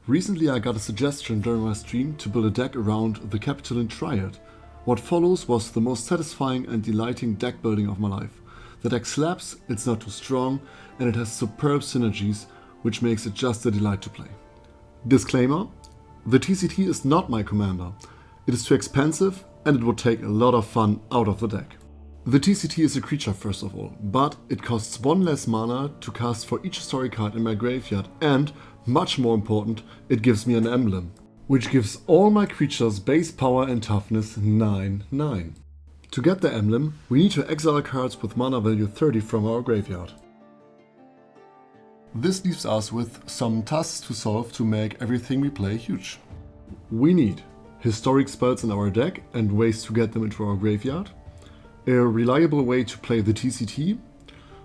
Recently I got a suggestion during my stream to build a deck around the Capitoline Triad. What follows was the most satisfying and delighting deck building of my life. The deck slaps, it's not too strong, and it has superb synergies, which makes it just a delight to play. Disclaimer: the TCT is not my commander. It is too expensive and it would take a lot of fun out of the deck. The TCT is a creature first of all, but it costs 1 less mana to cast for each story card in my graveyard, and, much more important, it gives me an emblem, which gives all my creatures base power and toughness 9/9. To get the emblem, we need to exile cards with mana value 30 from our graveyard. This leaves us with some tasks to solve to make everything we play huge. We need historic spells in our deck and ways to get them into our graveyard, a reliable way to play the TCT,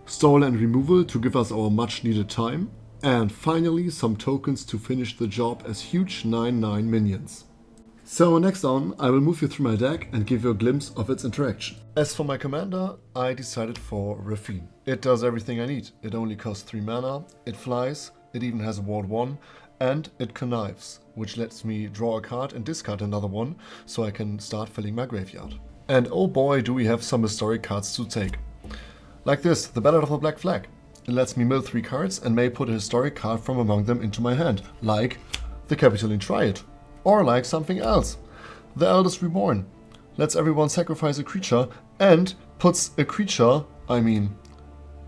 store and removal to give us our much needed time, and finally some tokens to finish the job as huge 9/9 minions. So next on, I will move you through my deck and give you a glimpse of its interaction. As for my commander, I decided for Raffine. It does everything I need. It only costs 3 mana, it flies, it even has a ward 1, and it connives, which lets me draw a card and discard another one, so I can start filling my graveyard. And oh boy, do we have some historic cards to take. Like this, the Ballad of the Black Flag. It lets me mill 3 cards and may put a historic card from among them into my hand, like the Capitoline Triad. Or like something else. The Eldest Reborn. Lets everyone sacrifice a creature and puts a creature,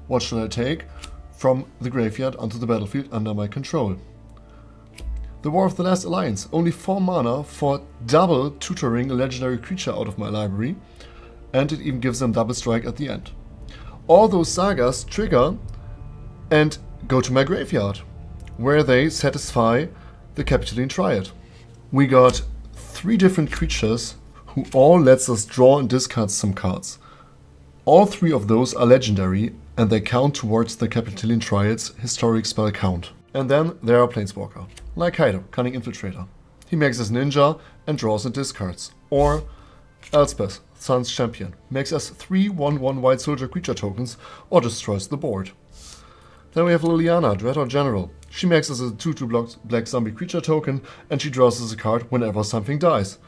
what should I take, from the graveyard onto the battlefield under my control. The War of the Last Alliance. Only 4 mana for double tutoring a legendary creature out of my library, and it even gives them double strike at the end. All those sagas trigger and go to my graveyard, where they satisfy the Capitoline Triad. We got 3 different creatures who all lets us draw and discard some cards. All 3 of those are legendary and they count towards the Capitoline Triad's historic spell count. And then there are Planeswalker, like Kaido, Cunning Infiltrator. He makes us ninja and draws and discards. Or Elspeth, Sun's Champion, makes us 3 1/1 White Soldier creature tokens or destroys the board. Then we have Liliana, Dreadhorde General. She makes us a 2/2 black zombie creature token and she draws us a card whenever something dies.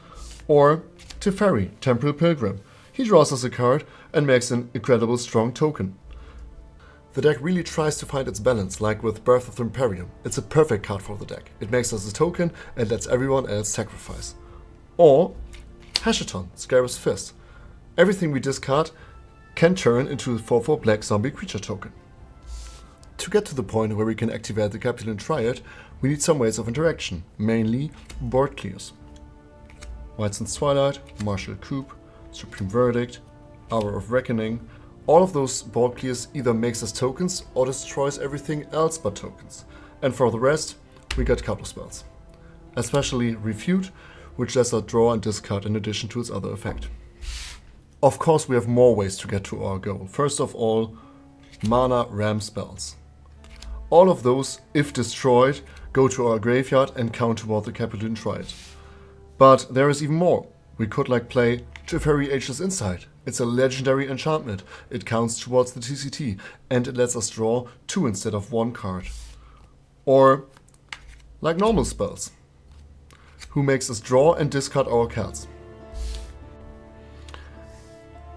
Or Teferi, Temporal Pilgrim. He draws us a card and makes an incredible strong token. The deck really tries to find its balance, like with Birth of the Imperium. It's a perfect card for the deck. It makes us a token and lets everyone else sacrifice. Or Hashaton, Scarab's Fist. Everything we discard can turn into a 4/4 black zombie creature token. To get to the point where we can activate the Capitoline Triad, we need some ways of interaction, mainly board clears. White Sun's Twilight, Martial Coup, Supreme Verdict, Hour of Reckoning. All of those board clears either makes us tokens or destroys everything else but tokens. And for the rest, we got couple spells. Especially Refute, which lets us draw and discard in addition to its other effect. Of course, we have more ways to get to our goal. First of all, mana ram spells. All of those, if destroyed, go to our graveyard and count toward the Capitoline Triad. But there is even more. We could play Teferi Ageless Insight. It's a legendary enchantment. It counts towards the TCT and it lets us draw 2 instead of 1 card. Or like normal spells, who makes us draw and discard our cards.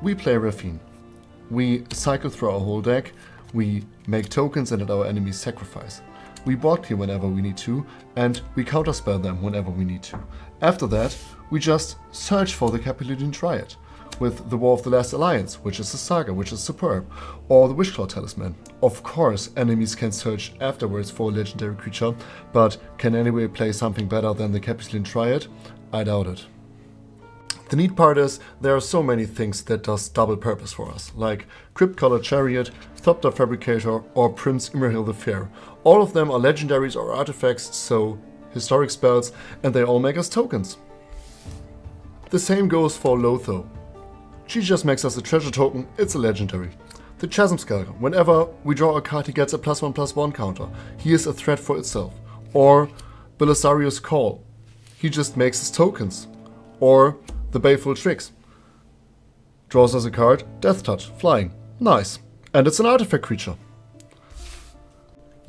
We play Raffine. We cycle through our whole deck, we make tokens and let our enemies sacrifice. We board clear whenever we need to, and we counterspell them whenever we need to. After that, we just search for the Capitoline Triad, with the War of the Last Alliance, which is a saga, which is superb, or the Wishclaw Talisman. Of course, enemies can search afterwards for a legendary creature, but can anybody play something better than the Capitoline Triad? I doubt it. The neat part is, there are so many things that does double purpose for us, like Crypt-Colored Chariot, Thopter Fabricator, or Prince Imrahil the Fair. All of them are legendaries or artifacts, so historic spells, and they all make us tokens. The same goes for Lotho. She just makes us a treasure token, it's a legendary. The Chasm Skulker, whenever we draw a card he gets a +1/+1 counter. He is a threat for itself. Or Belisarius Call. He just makes us tokens. Or the Baleful Tricks. Draws us a card, Death Touch, flying. Nice. And it's an artifact creature.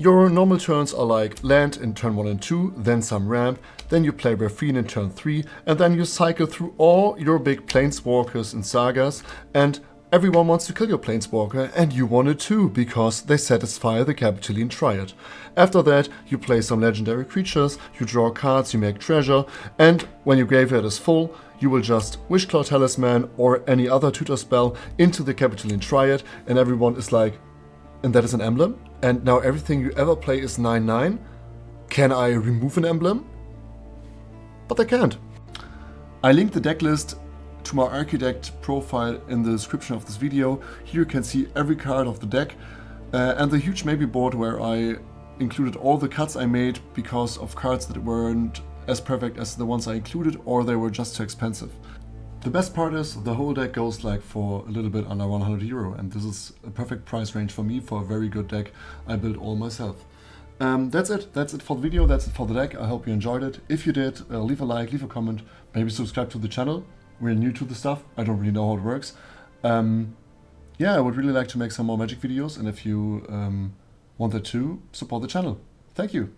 Your normal turns are like land in turn 1 and 2, then some ramp, then you play Raffine in turn 3, and then you cycle through all your big planeswalkers and sagas, and everyone wants to kill your planeswalker, and you want it too, because they satisfy the Capitoline Triad. After that, you play some legendary creatures, you draw cards, you make treasure, and when your graveyard is full, you will just Wishclaw Talisman or any other tutor spell into the Capitoline Triad, and everyone is like, and that is an emblem? And now everything you ever play is 9/9? Can I remove an emblem? But I can't. I linked the deck list to my Architect profile in the description of this video. Here you can see every card of the deck and the huge maybe board where I included all the cuts I made because of cards that weren't as perfect as the ones I included, or they were just too expensive. The best part is the whole deck goes like for a little bit under 100 euro, and this is a perfect price range for me for a very good deck I built all myself. That's it for the video, that's it for the deck. I hope you enjoyed it. If you did, leave a like, leave a comment, maybe subscribe to the channel. We're new to the stuff, I don't really know how it works. Yeah, I would really like to make some more Magic videos, and if you wanted to, support the channel. Thank you.